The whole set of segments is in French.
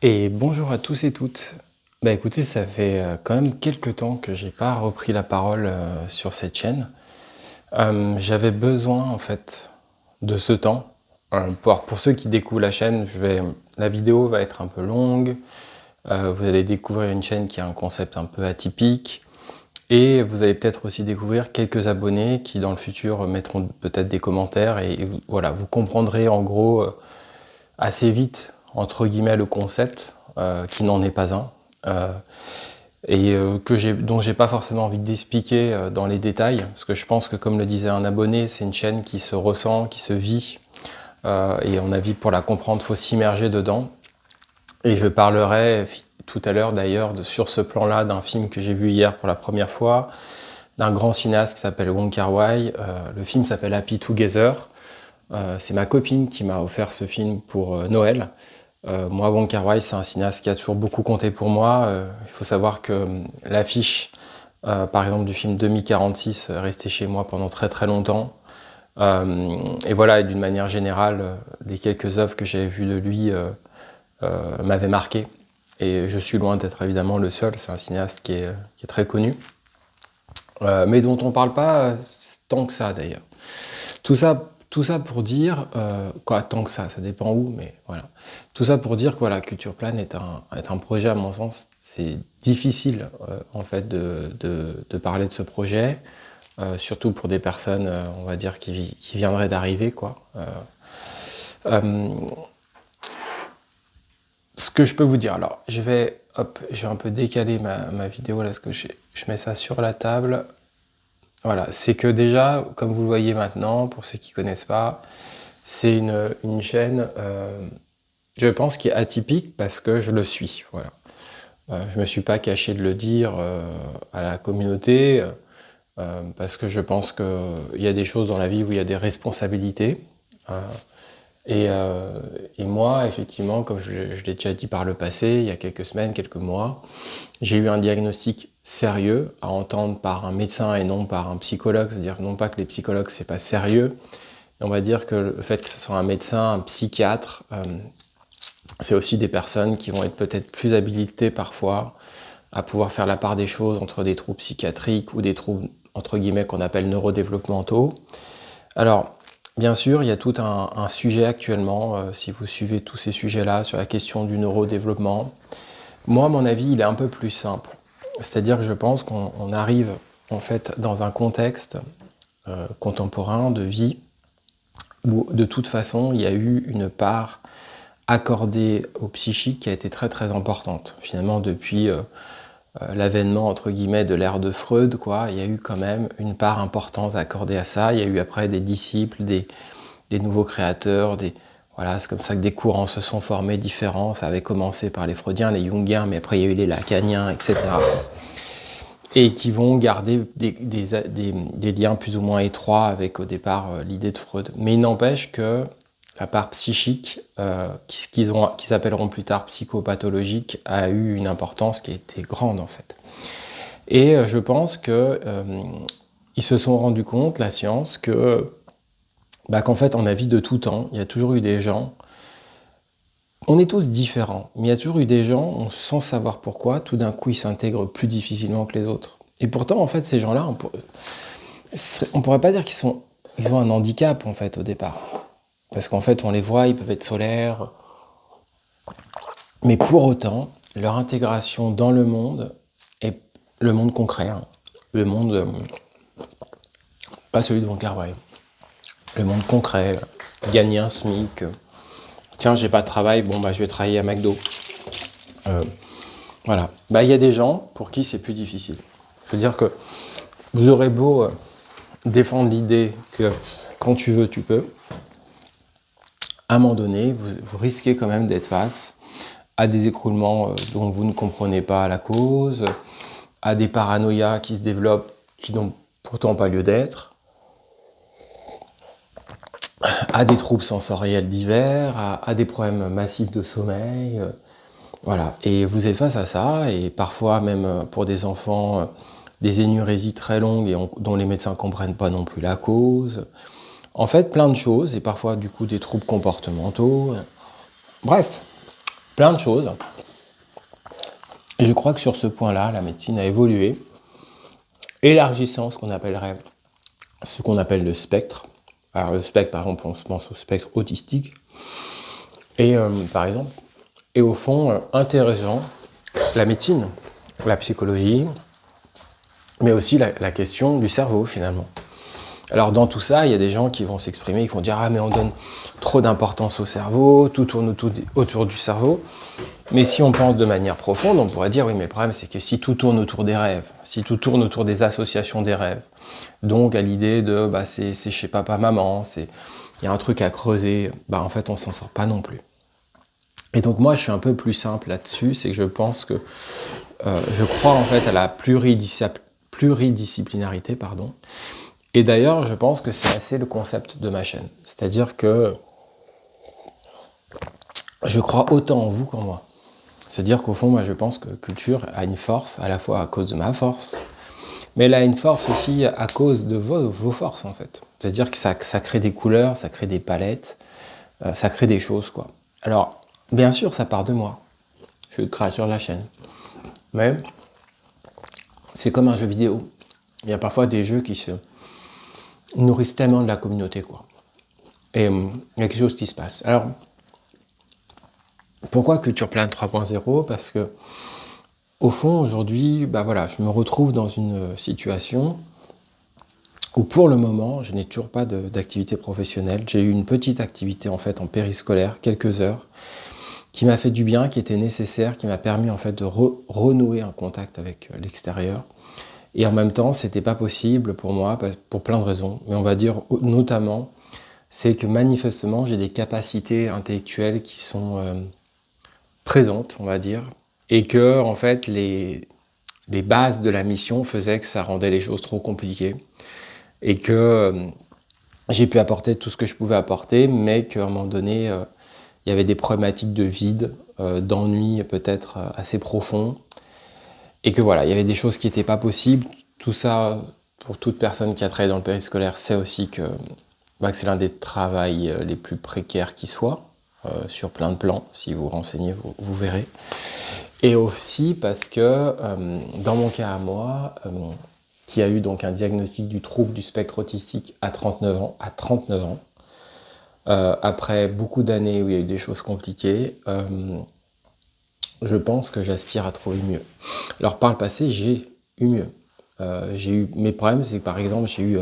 Et bonjour à tous et toutes. Bah écoutez, ça fait quand même quelques temps que j'ai pas repris la parole sur cette chaîne. J'avais besoin en fait de ce temps. Pour ceux qui découvrent la chaîne, la vidéo va être un peu longue. Vous allez découvrir une chaîne qui a un concept un peu atypique. Et vous allez peut-être aussi découvrir quelques abonnés qui dans le futur mettront peut-être des commentaires. Voilà, vous comprendrez en gros assez vite, entre guillemets, le concept, qui n'en est pas un, dont j'ai pas forcément envie d'expliquer dans les détails, parce que je pense que, comme le disait un abonné, c'est une chaîne qui se ressent, qui se vit, et on a vie pour la comprendre, faut s'immerger dedans. Et je parlerai tout à l'heure d'ailleurs sur ce plan-là d'un film que j'ai vu hier pour la première fois, d'un grand cinéaste qui s'appelle Wong Kar-wai. Le film s'appelle Happy Together. C'est ma copine qui m'a offert ce film pour Noël. Moi, Wong Kar-wai, c'est un cinéaste qui a toujours beaucoup compté pour moi. Il faut savoir que l'affiche, par exemple, du film 2046 est restée chez moi pendant très très longtemps. Et voilà, et d'une manière générale, les quelques œuvres que j'avais vues de lui m'avaient marqué. Et je suis loin d'être évidemment le seul. C'est un cinéaste qui est très connu, mais dont on parle pas tant que ça d'ailleurs. Tout ça pour dire, quoi, tant que ça dépend où, mais voilà. Tout ça pour dire que voilà, Culture Plane est un projet, à mon sens, c'est difficile en fait de parler de ce projet, surtout pour des personnes, on va dire, qui viendraient d'arriver, quoi. Euh, Ce que je peux vous dire, alors, je vais un peu décaler ma vidéo là, parce que je mets ça sur la table. Voilà, c'est que déjà, comme vous le voyez maintenant, pour ceux qui connaissent pas, c'est une chaîne, je pense, qui est atypique parce que je le suis. Voilà. Je me suis pas caché de le dire à la communauté parce que je pense qu'il y a des choses dans la vie où il y a des responsabilités. euh, et, euh, et moi, effectivement, comme je l'ai déjà dit par le passé, il y a quelques semaines, quelques mois, j'ai eu un diagnostic sérieux à entendre par un médecin et non par un psychologue. C'est-à-dire non pas que les psychologues c'est pas sérieux, mais on va dire que le fait que ce soit un médecin, un psychiatre, c'est aussi des personnes qui vont être peut-être plus habilitées parfois à pouvoir faire la part des choses entre des troubles psychiatriques ou des troubles entre guillemets qu'on appelle neurodéveloppementaux. Alors, bien sûr, il y a tout un sujet actuellement, si vous suivez tous ces sujets-là, sur la question du neurodéveloppement. Moi, à mon avis, il est un peu plus simple. C'est-à-dire que je pense qu'on arrive en fait dans un contexte contemporain de vie où de toute façon il y a eu une part accordée au psychique qui a été très très importante. Finalement, depuis l'avènement entre guillemets de l'ère de Freud, quoi, il y a eu quand même une part importante accordée à ça. Il y a eu après des disciples, des nouveaux créateurs, voilà, c'est comme ça que des courants se sont formés différents. Ça avait commencé par les Freudiens, les Jungiens, mais après il y a eu les Lacaniens, etc. Et qui vont garder des liens plus ou moins étroits avec au départ l'idée de Freud. Mais il n'empêche que la part psychique, qu'ils appelleront plus tard psychopathologique, a eu une importance qui était grande en fait. Et je pense que ils se sont rendus compte, la science, qu'en fait, en a vu de tout temps, il y a toujours eu des gens. On est tous différents, mais il y a toujours eu des gens, sans savoir pourquoi, tout d'un coup, ils s'intègrent plus difficilement que les autres. Et pourtant, en fait, ces gens-là, on pourrait pas dire ils ont un handicap, en fait, au départ. Parce qu'en fait, on les voit, ils peuvent être solaires. Mais pour autant, leur intégration dans le monde est le monde concret. Hein. Le monde, pas celui de Wong Kar-wai. Le monde concret, gagner un SMIC. Tiens, j'ai pas de travail, bon, je vais travailler à McDo. Voilà. Il y a des gens pour qui c'est plus difficile. Je veux dire que vous aurez beau défendre l'idée que quand tu veux, tu peux. À un moment donné, vous risquez quand même d'être face à des écroulements dont vous ne comprenez pas la cause, à des paranoïas qui se développent qui n'ont pourtant pas lieu d'être, à des troubles sensoriels divers, à des problèmes massifs de sommeil. Voilà. Et vous êtes face à ça, et parfois même pour des enfants, des énurésies très longues dont les médecins ne comprennent pas non plus la cause. En fait, plein de choses, et parfois du coup des troubles comportementaux. Bref, plein de choses. Et je crois que sur ce point-là, la médecine a évolué, élargissant ce qu'on appelle le spectre. Alors le spectre, par exemple, on se pense au spectre autistique. Et par exemple, et au fond, intéressant la médecine, la psychologie, mais aussi la question du cerveau finalement. Alors dans tout ça, il y a des gens qui vont s'exprimer, qui vont dire « Ah mais on donne trop d'importance au cerveau, tout tourne autour du cerveau ». Mais si on pense de manière profonde, on pourrait dire « Oui mais le problème c'est que si tout tourne autour des rêves, si tout tourne autour des associations des rêves, donc à l'idée de c'est chez papa-maman, il y a un truc à creuser, en fait on s'en sort pas non plus ». Et donc moi je suis un peu plus simple là-dessus, c'est que je pense que je crois en fait à la pluridisciplinarité, pardon. Et d'ailleurs, je pense que c'est assez le concept de ma chaîne. C'est-à-dire que je crois autant en vous qu'en moi. C'est-à-dire qu'au fond, moi, je pense que Culture a une force, à la fois à cause de ma force, mais elle a une force aussi à cause de vos forces, en fait. C'est-à-dire que ça crée des couleurs, ça crée des palettes, ça crée des choses, quoi. Alors, bien sûr, ça part de moi. Je suis le créateur de la chaîne. Mais c'est comme un jeu vidéo. Il y a parfois des jeux qui se nourrissent tellement de la communauté, quoi. Et il y a quelque chose qui se passe. Alors, pourquoi Culture Plane 3.0 ? Parce que, au fond, aujourd'hui, je me retrouve dans une situation où, pour le moment, je n'ai toujours pas d'activité professionnelle. J'ai eu une petite activité, en fait, en périscolaire, quelques heures, qui m'a fait du bien, qui était nécessaire, qui m'a permis, en fait, de renouer un contact avec l'extérieur. Et en même temps, c'était pas possible pour moi, pour plein de raisons. Mais on va dire, notamment, c'est que manifestement, j'ai des capacités intellectuelles qui sont présentes, on va dire, et que, en fait, les bases de la mission faisaient que ça rendait les choses trop compliquées, et que j'ai pu apporter tout ce que je pouvais apporter, mais qu'à un moment donné, il y avait des problématiques de vide, d'ennui peut-être assez profond, et que voilà, il y avait des choses qui n'étaient pas possibles. Tout ça, pour toute personne qui a travaillé dans le périscolaire, sait aussi que c'est l'un des travails les plus précaires qui soit, sur plein de plans. Si vous renseignez, vous verrez. Et aussi parce que, dans mon cas à moi, qui a eu donc un diagnostic du trouble du spectre autistique à 39 ans, après beaucoup d'années où il y a eu des choses compliquées, je pense que j'aspire à trouver mieux. Alors par le passé, j'ai eu mieux. Mes problèmes, c'est que par exemple, j'ai eu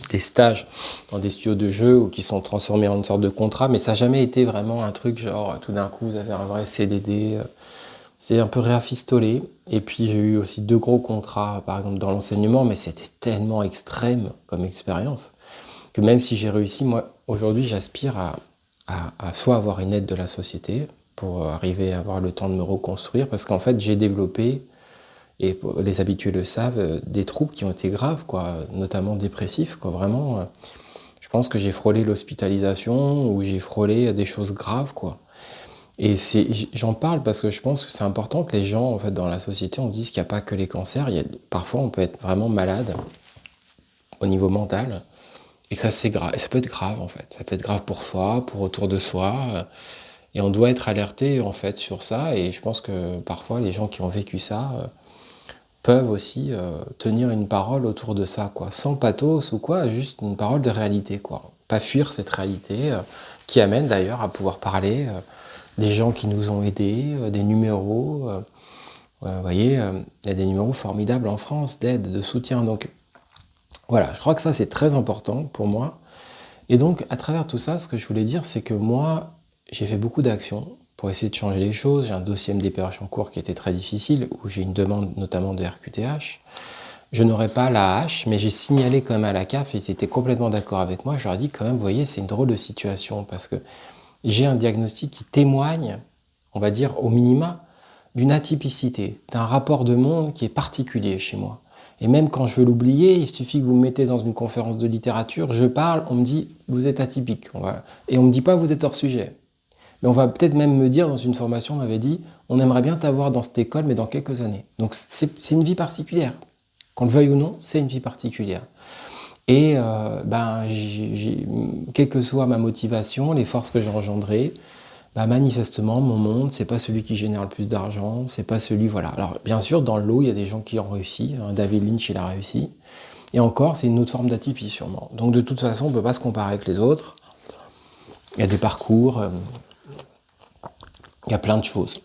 des stages dans des studios de jeux qui sont transformés en une sorte de contrat, mais ça n'a jamais été vraiment un truc genre tout d'un coup vous avez un vrai CDD. C'est un peu rafistolé. Et puis j'ai eu aussi 2 gros contrats, par exemple dans l'enseignement, mais c'était tellement extrême comme expérience que même si j'ai réussi, moi aujourd'hui j'aspire à soit avoir une aide de la société pour arriver à avoir le temps de me reconstruire, parce qu'en fait j'ai développé, et les habitués le savent, des troubles qui ont été graves, quoi, notamment dépressifs, quoi, vraiment. Je pense que j'ai frôlé l'hospitalisation, ou j'ai frôlé des choses graves, quoi. Et j'en parle parce que je pense que c'est important que les gens, en fait, dans la société, on se dise qu'il n'y a pas que les cancers. Parfois, on peut être vraiment malade au niveau mental, et que ça peut être grave, en fait. Ça peut être grave pour soi, pour autour de soi. Et on doit être alerté, en fait, sur ça. Et je pense que parfois, les gens qui ont vécu ça peuvent aussi tenir une parole autour de ça, quoi. Sans pathos ou quoi, juste une parole de réalité, quoi. Pas fuir cette réalité qui amène d'ailleurs à pouvoir parler des gens qui nous ont aidés, des numéros. Vous voyez, il y a des numéros formidables en France d'aide, de soutien. Donc voilà, je crois que ça c'est très important pour moi. Et donc à travers tout ça, ce que je voulais dire, c'est que moi, j'ai fait beaucoup d'actions pour essayer de changer les choses. J'ai un dossier MDPH en cours qui était très difficile, où j'ai une demande notamment de RQTH. Je n'aurais pas la H, mais j'ai signalé quand même à la CAF, et ils étaient complètement d'accord avec moi. Je leur ai dit quand même, vous voyez, c'est une drôle de situation, parce que j'ai un diagnostic qui témoigne, on va dire au minima, d'une atypicité, d'un rapport de monde qui est particulier chez moi. Et même quand je veux l'oublier, il suffit que vous me mettez dans une conférence de littérature, je parle, on me dit « vous êtes atypique ». Et on ne me dit pas « vous êtes hors sujet ». Mais on va peut-être même me dire, dans une formation, on m'avait dit « on aimerait bien t'avoir dans cette école, mais dans quelques années ». Donc c'est une vie particulière. Qu'on le veuille ou non, c'est une vie particulière. Et quelle que soit ma motivation, les forces que j'ai engendrées, bah manifestement, mon monde, c'est pas celui qui génère le plus d'argent, c'est pas celui, voilà. Alors, bien sûr, dans le lot, il y a des gens qui ont réussi. David Lynch, il a réussi. Et encore, c'est une autre forme d'atypie, sûrement. Donc, de toute façon, on peut pas se comparer avec les autres. Il y a des parcours, il y a plein de choses.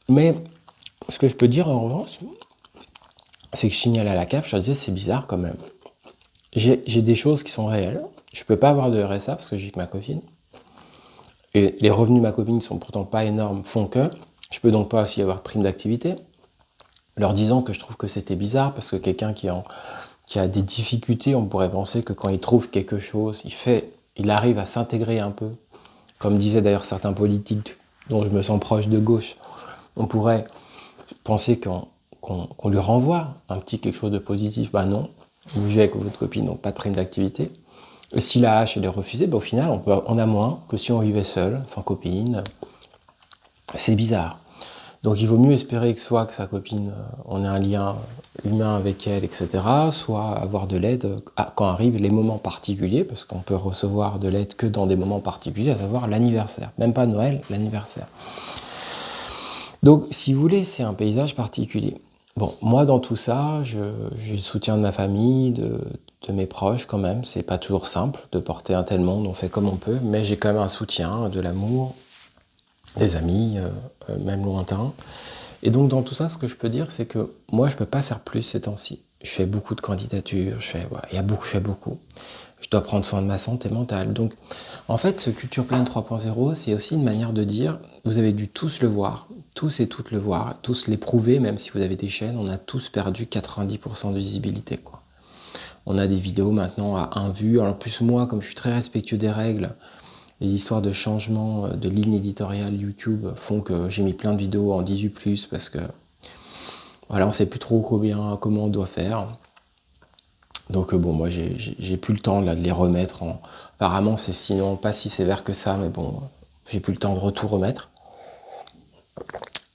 Mais, ce que je peux dire, en revanche, c'est que je signale à la CAF, je leur disais, c'est bizarre quand même. J'ai des choses qui sont réelles. Je peux pas avoir de RSA parce que j'ai que ma copine. Et les revenus de ma copine ne sont pourtant pas énormes, font que. Je peux donc pas aussi avoir de prime d'activité. Leur disant que je trouve que c'était bizarre parce que quelqu'un qui a des difficultés, on pourrait penser que quand il trouve quelque chose, il arrive à s'intégrer un peu. Comme disaient d'ailleurs certains politiques dont je me sens proche de gauche, on pourrait penser qu'on lui renvoie un petit quelque chose de positif. Ben non, vous vivez avec votre copine, donc pas de prime d'activité. Et si la hache elle est refusée, ben au final, on a moins que si on vivait seul, sans copine. C'est bizarre. Donc il vaut mieux espérer que soit que sa copine, on ait un lien humain avec elle, etc., soit avoir de l'aide quand arrivent les moments particuliers, parce qu'on peut recevoir de l'aide que dans des moments particuliers, à savoir l'anniversaire. Même pas Noël, l'anniversaire. Donc si vous voulez, c'est un paysage particulier. Bon, moi dans tout ça, j'ai le soutien de ma famille, de mes proches quand même. C'est pas toujours simple de porter un tel monde, on fait comme on peut, mais j'ai quand même un soutien, de l'amour, des amis, même lointains. Et donc dans tout ça, ce que je peux dire, c'est que moi, je peux pas faire plus ces temps-ci. Je fais beaucoup de candidatures, je fais beaucoup. Je dois prendre soin de ma santé mentale. Donc, en fait, ce Culture Pleine 3.0, c'est aussi une manière de dire, vous avez dû tous le voir, tous et toutes le voir, tous l'éprouver, même si vous avez des chaînes, on a tous perdu 90% de visibilité, quoi. On a des vidéos maintenant à 1 vue. Alors, en plus, moi, comme je suis très respectueux des règles, les histoires de changement de ligne éditoriale YouTube font que j'ai mis plein de vidéos en 18+, parce que voilà, on sait plus trop comment on doit faire. Donc bon, moi j'ai plus le temps là, de les remettre en. Apparemment c'est sinon pas si sévère que ça, mais bon, j'ai plus le temps de tout remettre.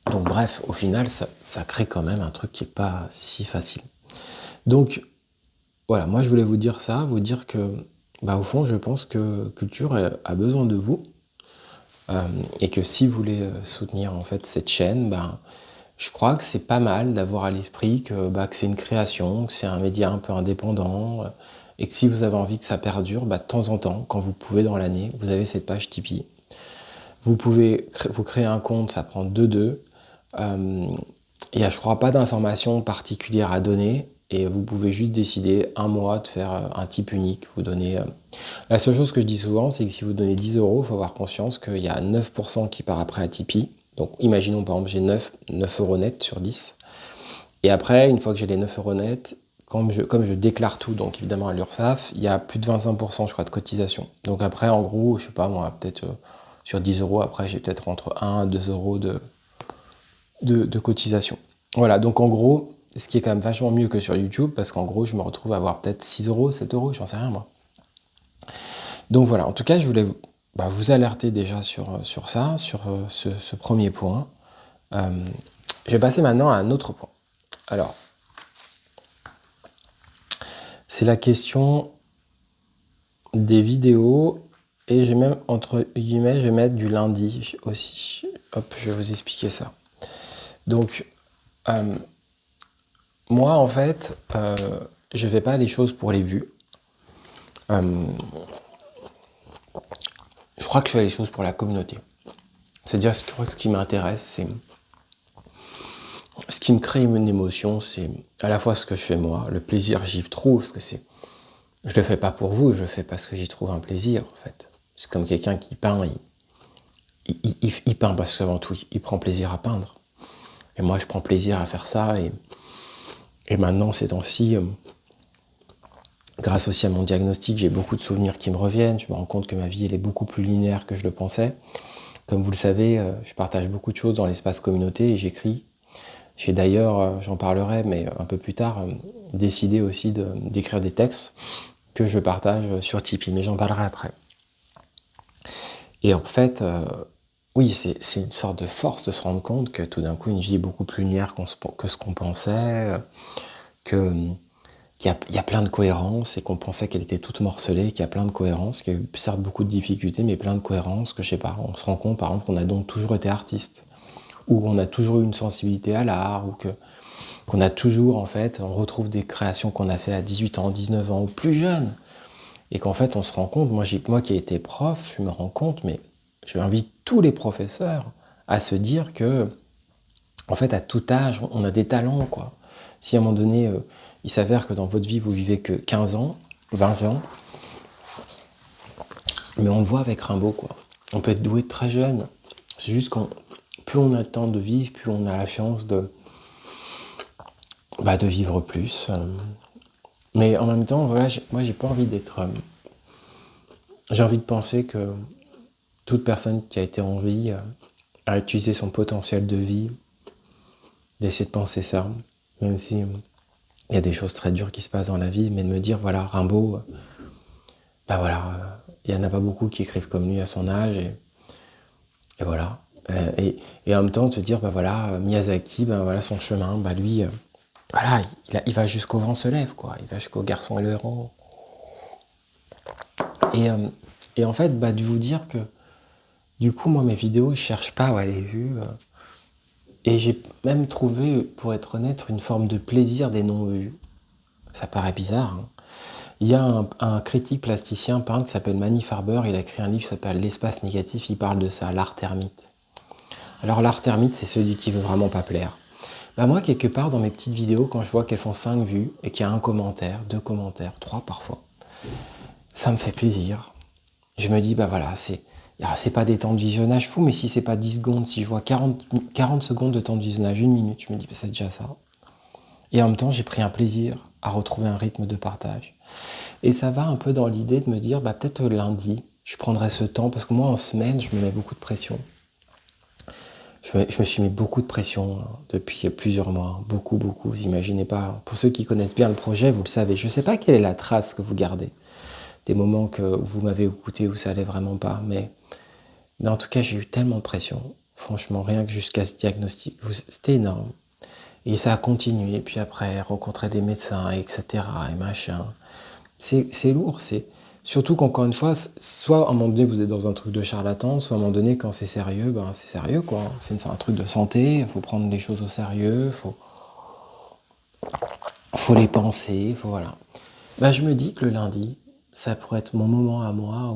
Donc bref, au final, ça crée quand même un truc qui est pas si facile. Donc voilà, moi je voulais vous dire ça, vous dire que au fond je pense que Culture a besoin de vous. Et que si vous voulez soutenir en fait cette chaîne, je crois que c'est pas mal d'avoir à l'esprit que c'est une création, que c'est un média un peu indépendant, et que si vous avez envie que ça perdure, de temps en temps, quand vous pouvez dans l'année, vous avez cette page Tipeee. Vous pouvez vous créer un compte, ça prend 2. Il n'y a, je crois, pas d'informations particulières à donner, et vous pouvez juste décider un mois de faire un type unique. Vous donnez. La seule chose que je dis souvent, c'est que si vous donnez 10 euros, il faut avoir conscience qu'il y a 9% qui part après à Tipeee. Donc imaginons par exemple j'ai 9 euros net sur 10. Et après, une fois que j'ai les 9 euros net, comme je déclare tout, donc évidemment à l'URSSAF, il y a plus de 25% je crois de cotisation. Donc après en gros, je sais pas moi, peut-être sur 10 euros, après j'ai peut-être entre 1 à 2 euros de cotisation. Voilà, donc en gros, ce qui est quand même vachement mieux que sur YouTube, parce qu'en gros je me retrouve à avoir peut-être 6 euros, 7 euros, j'en sais rien moi. Donc voilà, en tout cas je voulais vous alerter déjà sur ça, sur ce premier point. Je vais passer maintenant à un autre point. Alors, c'est la question des vidéos, et j'ai même, entre guillemets, je vais mettre du lundi aussi. Hop, je vais vous expliquer ça. Donc, moi, en fait, je fais pas les choses pour les vues. Je crois que je fais les choses pour la communauté. C'est-à-dire, je crois que ce qui m'intéresse, c'est... Ce qui me crée une émotion, c'est à la fois ce que je fais moi, le plaisir j'y trouve, parce que c'est... Je le fais pas pour vous, je le fais parce que j'y trouve un plaisir, en fait. C'est comme quelqu'un qui peint, il peint parce qu'avant tout, il prend plaisir à peindre. Et moi, je prends plaisir à faire ça, et maintenant, ces temps-ci, grâce aussi à mon diagnostic, j'ai beaucoup de souvenirs qui me reviennent, je me rends compte que ma vie, elle est beaucoup plus linéaire que je le pensais. Comme vous le savez, je partage beaucoup de choses dans l'espace communauté, et j'écris. J'ai d'ailleurs, j'en parlerai, mais un peu plus tard, décidé aussi d'écrire des textes que je partage sur Tipeee, mais j'en parlerai après. Et en fait, oui, c'est une sorte de force de se rendre compte que tout d'un coup, une vie est beaucoup plus linéaire que ce qu'on pensait, qu'il qu'il y a plein de cohérences et qu'on pensait qu'elle était toute morcelée, qu'il y a plein de cohérences, qu'il y a eu certes beaucoup de difficultés, mais plein de cohérences, que je sais pas, on se rend compte par exemple qu'on a donc toujours été artiste, ou on a toujours eu une sensibilité à l'art, ou qu'on a toujours en fait, on retrouve des créations qu'on a fait à 18 ans, 19 ans, ou plus jeune, et qu'en fait on se rend compte, moi qui ai été prof, je me rends compte, mais je invite tous les professeurs à se dire que, en fait à tout âge, on a des talents, quoi. Si à un moment donné, il s'avère que dans votre vie, vous vivez que 15 ans, 20 ans, mais on le voit avec Rimbaud, quoi. On peut être doué très jeune. C'est juste qu'on, plus on a le temps de vivre, plus on a la chance de vivre plus. Mais en même temps, voilà, moi, j'ai pas envie d'être... j'ai envie de penser que toute personne qui a été en vie a utilisé son potentiel de vie, d'essayer de penser ça, même si il y a des choses très dures qui se passent dans la vie, mais de me dire, voilà, Rimbaud, il n'y en a pas beaucoup qui écrivent comme lui à son âge, et voilà. Et en même temps, de se dire, Miyazaki, voilà, son chemin, lui, voilà, il va jusqu'au vent se lève, quoi. Il va jusqu'au garçon et le héros. Et en fait, de vous dire que, du coup, moi, mes vidéos, je cherche pas les vues. Et j'ai même trouvé, pour être honnête, une forme de plaisir des non-vues. Ça paraît bizarre, hein. Il y a un critique plasticien peintre qui s'appelle Manny Farber, il a écrit un livre qui s'appelle L'espace négatif, il parle de ça, l'art termite. Alors l'art termite, c'est celui qui veut vraiment pas plaire. Moi, quelque part, dans mes petites vidéos, quand je vois qu'elles font 5 vues, et qu'il y a un commentaire, 2 commentaires, 3 parfois, ça me fait plaisir. Je me dis, c'est pas des temps de visionnage fous, mais si c'est pas 10 secondes, si je vois 40 secondes de temps de visionnage, 1 minute, je me dis, c'est déjà ça. Et en même temps, j'ai pris un plaisir à retrouver un rythme de partage. Et ça va un peu dans l'idée de me dire, peut-être lundi, je prendrai ce temps, parce que moi, en semaine, je me mets beaucoup de pression. Je me suis mis beaucoup de pression depuis plusieurs mois, beaucoup, vous imaginez pas. Pour ceux qui connaissent bien le projet, vous le savez. Je ne sais pas quelle est la trace que vous gardez, des moments que vous m'avez écouté où ça allait vraiment pas, mais en tout cas, j'ai eu tellement de pression. Franchement, rien que jusqu'à ce diagnostic, c'était énorme. Et ça a continué, puis après, rencontrer des médecins, etc., et machin. C'est lourd, surtout qu'encore une fois, soit à un moment donné vous êtes dans un truc de charlatan, soit à un moment donné quand c'est sérieux, c'est sérieux, quoi. C'est un truc de santé, il faut prendre les choses au sérieux, faut les penser, voilà. Je me dis que le lundi, ça pourrait être mon moment à moi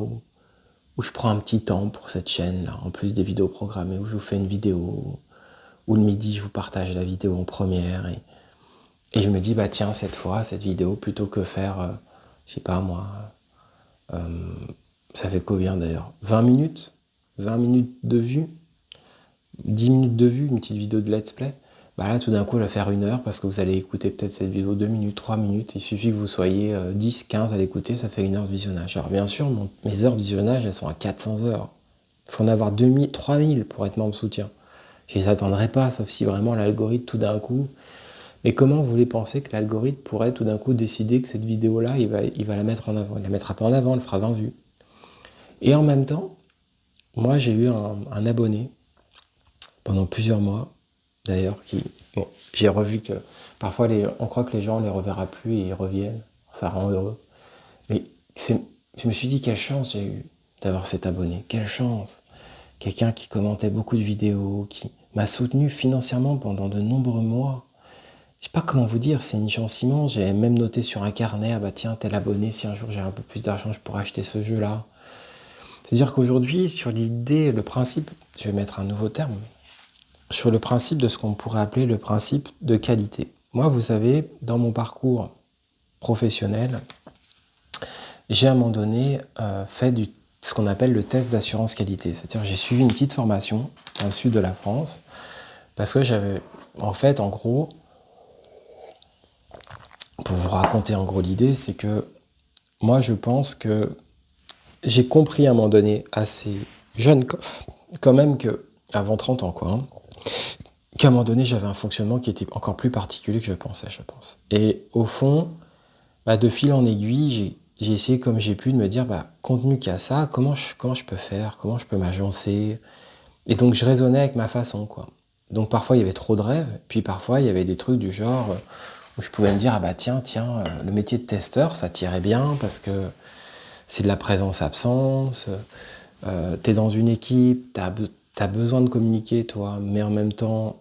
où je prends un petit temps pour cette chaîne-là, en plus des vidéos programmées, où je vous fais une vidéo, où le midi je vous partage la vidéo en première, et je me dis, tiens, cette fois, cette vidéo, plutôt que faire, je sais pas moi, ça fait combien d'ailleurs, 20 minutes 20 minutes de vue, 10 minutes de vue, une petite vidéo de let's play, là tout d'un coup elle va faire 1 heure parce que vous allez écouter peut-être cette vidéo 2 minutes, 3 minutes, il suffit que vous soyez 10, 15 à l'écouter, ça fait 1 heure de visionnage. Alors bien sûr, mes heures de visionnage elles sont à 400 heures, il faut en avoir 2000, 3000 pour être membre soutien. Je les attendrai pas, sauf si vraiment l'algorithme tout d'un coup... Mais comment vous voulez penser que l'algorithme pourrait tout d'un coup décider que cette vidéo-là, il va la mettre en avant? Il la mettra pas en avant, il fera 20 vues. Et en même temps, moi j'ai eu un abonné pendant plusieurs mois, d'ailleurs, j'ai revu que parfois on croit que les gens ne les reverra plus et ils reviennent, ça rend heureux. Mais je me suis dit quelle chance j'ai eu d'avoir cet abonné, quelle chance. Quelqu'un qui commentait beaucoup de vidéos, qui m'a soutenu financièrement pendant de nombreux mois. Je sais pas comment vous dire, c'est une chance immense. J'avais même noté sur un carnet, tiens, tel abonné, si un jour j'ai un peu plus d'argent, je pourrais acheter ce jeu-là. C'est-à-dire qu'aujourd'hui, sur l'idée, le principe, je vais mettre un nouveau terme, sur le principe de ce qu'on pourrait appeler le principe de qualité. Moi, vous savez, dans mon parcours professionnel, j'ai à un moment donné fait ce qu'on appelle le test d'assurance qualité. C'est-à-dire j'ai suivi une petite formation dans le sud de la France, parce que j'avais, en gros, pour vous raconter en gros l'idée, c'est que moi je pense que j'ai compris à un moment donné, assez jeune quand même, avant 30 ans quoi, qu'à un moment donné j'avais un fonctionnement qui était encore plus particulier que je pensais, je pense. Et au fond, de fil en aiguille, j'ai essayé comme j'ai pu de me dire, compte tenu qu'il y a ça, comment je peux faire, comment je peux m'agencer. Et donc je raisonnais avec ma façon, quoi. Donc parfois il y avait trop de rêves, puis parfois il y avait des trucs du genre... où je pouvais me dire, ah bah tiens, le métier de testeur, ça t'irait bien parce que c'est de la présence-absence, t'es dans une équipe, t'as besoin de communiquer, toi, mais en même temps,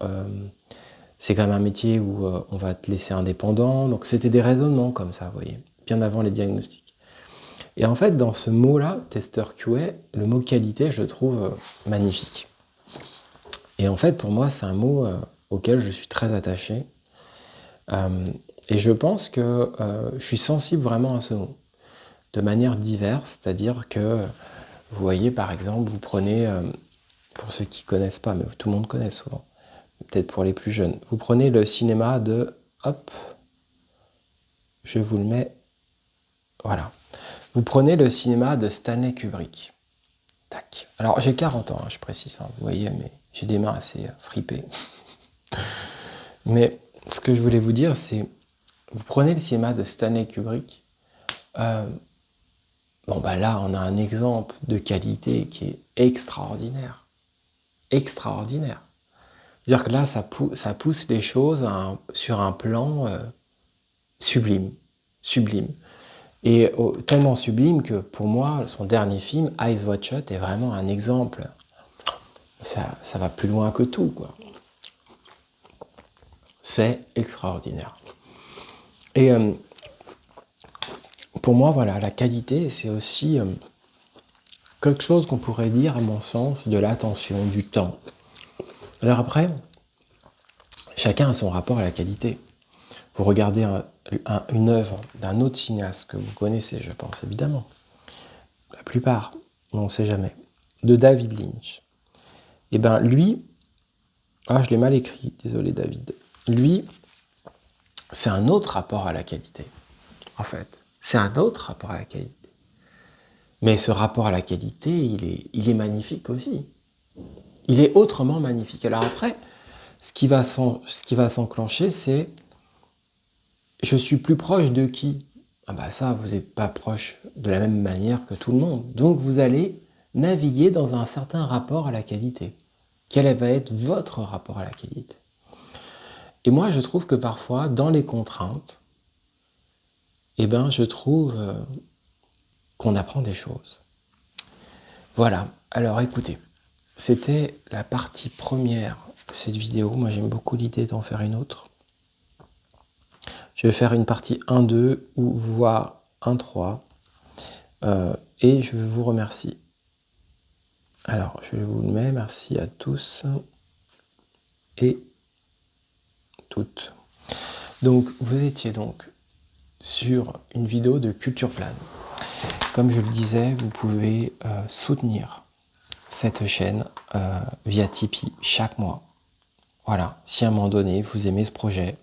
c'est quand même un métier où on va te laisser indépendant. Donc c'était des raisonnements comme ça, vous voyez, bien avant les diagnostics. Et en fait, dans ce mot-là, testeur QA, le mot qualité, je le trouve magnifique. Et en fait, pour moi, c'est un mot auquel je suis très attaché. Et je pense que je suis sensible vraiment à ce mot, de manière diverse, c'est-à-dire que, vous voyez, par exemple, vous prenez, pour ceux qui ne connaissent pas, mais tout le monde connaît souvent, peut-être pour les plus jeunes, vous prenez le cinéma de, hop, je vous le mets, voilà. Vous prenez le cinéma de Stanley Kubrick. Tac. Alors, j'ai 40 ans, hein, je précise, hein, vous voyez, mais j'ai des mains assez fripées. Mais ce que je voulais vous dire, c'est, vous prenez le cinéma de Stanley Kubrick, bon bah là, on a un exemple de qualité qui est extraordinaire. Extraordinaire. C'est-à-dire que là, ça pousse les choses sur un plan sublime. Sublime. Et tellement sublime que pour moi, son dernier film, Eyes Wide Shut, est vraiment un exemple. Ça va plus loin que tout, quoi. C'est extraordinaire. Et pour moi, voilà, la qualité, c'est aussi quelque chose qu'on pourrait dire, à mon sens, de l'attention, du temps. Alors après, chacun a son rapport à la qualité. Vous regardez une œuvre d'un autre cinéaste que vous connaissez, je pense, évidemment. La plupart, on ne sait jamais. De David Lynch. Et bien lui, je l'ai mal écrit, désolé David. Lui, c'est un autre rapport à la qualité, en fait. C'est un autre rapport à la qualité. Mais ce rapport à la qualité, il est magnifique aussi. Il est autrement magnifique. Alors après, ce qui va s'enclencher, c'est je suis plus proche de qui? Ah bah ça, vous n'êtes pas proche de la même manière que tout le monde. Donc vous allez naviguer dans un certain rapport à la qualité. Quel va être votre rapport à la qualité? Et moi, je trouve que parfois, dans les contraintes, je trouve qu'on apprend des choses. Voilà. Alors écoutez, c'était la partie première de cette vidéo. Moi, j'aime beaucoup l'idée d'en faire une autre. Je vais faire une partie 1-2 ou voire 1-3. Et je vous remercie. Alors, je vous le mets. Merci à tous et toutes. Donc, vous étiez donc sur une vidéo de Culture Plane. Comme je le disais, vous pouvez soutenir cette chaîne via Tipeee chaque mois. Voilà, si à un moment donné, vous aimez ce projet,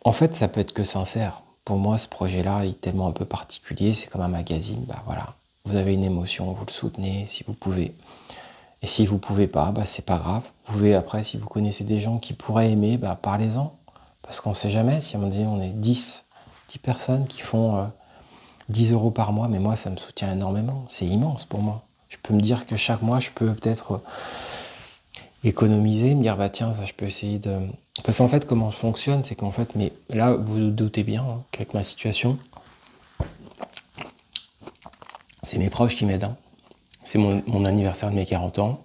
en fait, ça peut être que sincère. Pour moi, ce projet-là est tellement un peu particulier, c'est comme un magazine, voilà. Vous avez une émotion, vous le soutenez si vous pouvez. Et si vous ne pouvez pas, c'est pas grave. Vous pouvez après, si vous connaissez des gens qui pourraient aimer, parlez-en. Parce qu'on ne sait jamais, si à un moment donné, on est 10 personnes qui font 10 € par mois, mais moi, ça me soutient énormément. C'est immense pour moi. Je peux me dire que chaque mois, je peux peut-être économiser, me dire, tiens, ça, je peux essayer de... Parce qu'en fait, comment je fonctionne, c'est qu'en fait, mais là, vous vous doutez bien qu'avec ma situation, c'est mes proches qui m'aident. C'est mon anniversaire de mes 40 ans.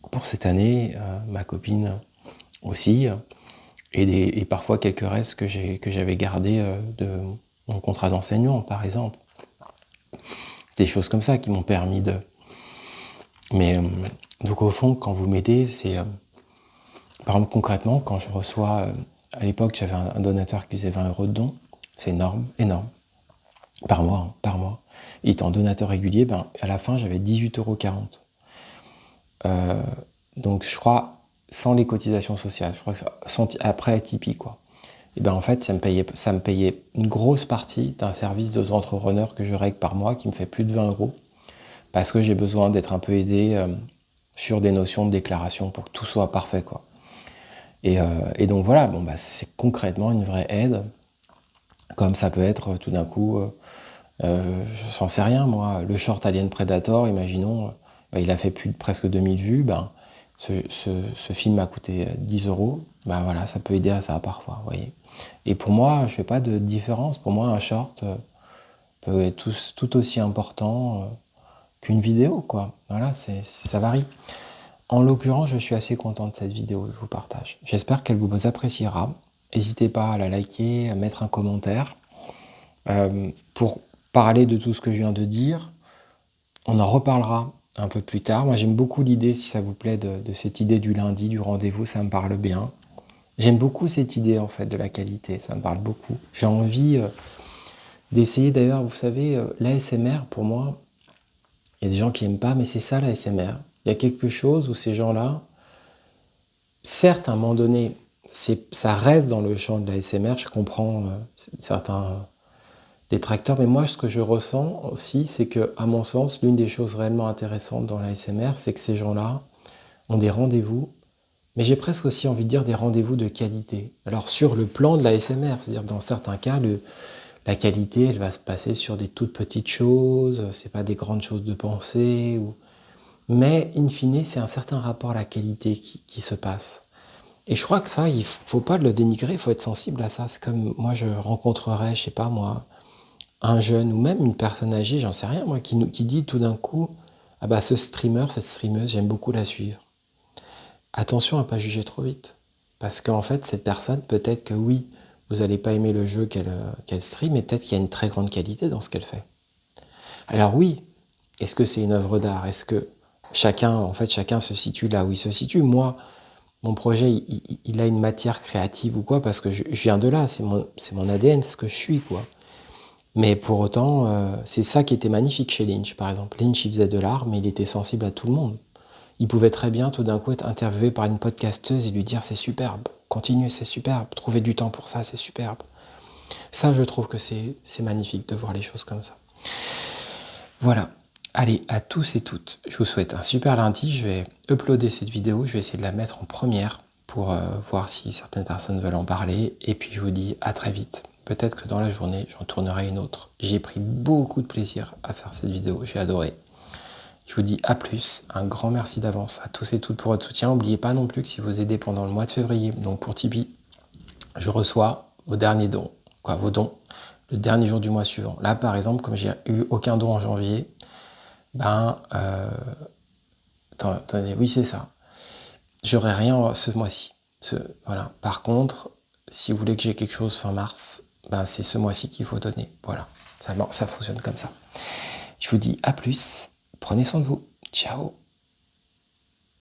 Pour cette année, ma copine aussi, et parfois quelques restes que j'avais gardés de mon contrat d'enseignant, par exemple. Des choses comme ça qui m'ont permis de... Mais donc au fond, quand vous m'aidez, c'est... par exemple, concrètement, quand je reçois... à l'époque, j'avais un donateur qui faisait 20 € de don. C'est énorme, énorme. Par mois, par mois. Et étant donateur régulier, à la fin, j'avais 18,40 €. Donc je crois, sans les cotisations sociales, je crois que après Tipeee, quoi. Et en fait, ça me payait une grosse partie d'un service d'entrepreneur que je règle par mois, qui me fait plus de 20 €, parce que j'ai besoin d'être un peu aidé sur des notions de déclaration pour que tout soit parfait, quoi. Et donc voilà, c'est concrètement une vraie aide, comme ça peut être tout d'un coup, je n'en sais rien, moi, le short Alien Predator, imaginons, il a fait presque 2000 vues, ce film m'a coûté 10 euros, bah voilà, ça peut aider à ça parfois, vous voyez. Et pour moi, je fais pas de différence. Pour moi, un short peut être tout aussi important qu'une vidéo, quoi. Voilà, ça varie. En l'occurrence, je suis assez content de cette vidéo que je vous partage. J'espère qu'elle vous appréciera. N'hésitez pas à la liker, à mettre un commentaire. Pour parler de tout ce que je viens de dire, on en reparlera un peu plus tard. Moi, j'aime beaucoup l'idée, si ça vous plaît, de cette idée du lundi, du rendez-vous, ça me parle bien. J'aime beaucoup cette idée, en fait, de la qualité, ça me parle beaucoup. J'ai envie d'essayer, d'ailleurs, vous savez, l'ASMR, pour moi, il y a des gens qui n'aiment pas, mais c'est ça l'ASMR. Il y a quelque chose où ces gens-là, certes, à un moment donné, ça reste dans le champ de l'ASMR, je comprends certains détracteurs, mais moi, ce que je ressens aussi, c'est que, à mon sens, l'une des choses réellement intéressantes dans l'ASMR, c'est que ces gens-là ont des rendez-vous, mais j'ai presque aussi envie de dire des rendez-vous de qualité. Alors, sur le plan de l'ASMR, c'est-à-dire que dans certains cas, la qualité, elle va se passer sur des toutes petites choses, c'est pas des grandes choses de pensée, mais in fine, c'est un certain rapport à la qualité qui se passe. Et je crois que ça, il faut pas le dénigrer, il faut être sensible à ça. C'est comme moi, je rencontrerais, je sais pas moi, un jeune ou même une personne âgée, j'en sais rien, moi, qui dit tout d'un coup, ah bah ce streamer, cette streameuse, j'aime beaucoup la suivre. Attention à pas juger trop vite. Parce qu'en fait, cette personne, peut-être que oui, vous n'allez pas aimer le jeu qu'elle stream, mais peut-être qu'il y a une très grande qualité dans ce qu'elle fait. Alors oui, est-ce que c'est une œuvre d'art? Est-ce que chacun se situe là où il se situe? Moi, mon projet, il a une matière créative ou quoi, parce que je viens de là, c'est mon ADN, c'est ce que je suis, quoi. Mais pour autant, c'est ça qui était magnifique chez Lynch, par exemple. Lynch, il faisait de l'art, mais il était sensible à tout le monde. Il pouvait très bien, tout d'un coup, être interviewé par une podcasteuse et lui dire « c'est superbe, continuez, c'est superbe, trouvez du temps pour ça, c'est superbe ». Ça, je trouve que c'est magnifique de voir les choses comme ça. Voilà. Allez, à tous et toutes, je vous souhaite un super lundi. Je vais uploader cette vidéo, je vais essayer de la mettre en première pour voir si certaines personnes veulent en parler. Et puis je vous dis à très vite. Peut-être que dans la journée, j'en tournerai une autre. J'ai pris beaucoup de plaisir à faire cette vidéo, j'ai adoré. Je vous dis à plus, un grand merci d'avance à tous et toutes pour votre soutien. N'oubliez pas non plus que si vous aidez pendant le mois de février, donc pour Tipeee, je reçois vos derniers dons, vos dons, le dernier jour du mois suivant. Là, par exemple, comme j'ai eu aucun don en janvier, attendez, oui, c'est ça. J'aurai rien ce mois-ci. Voilà. Par contre, si vous voulez que j'ai quelque chose fin mars, c'est ce mois-ci qu'il faut donner. Voilà. Ça fonctionne comme ça. Je vous dis à plus. Prenez soin de vous. Ciao.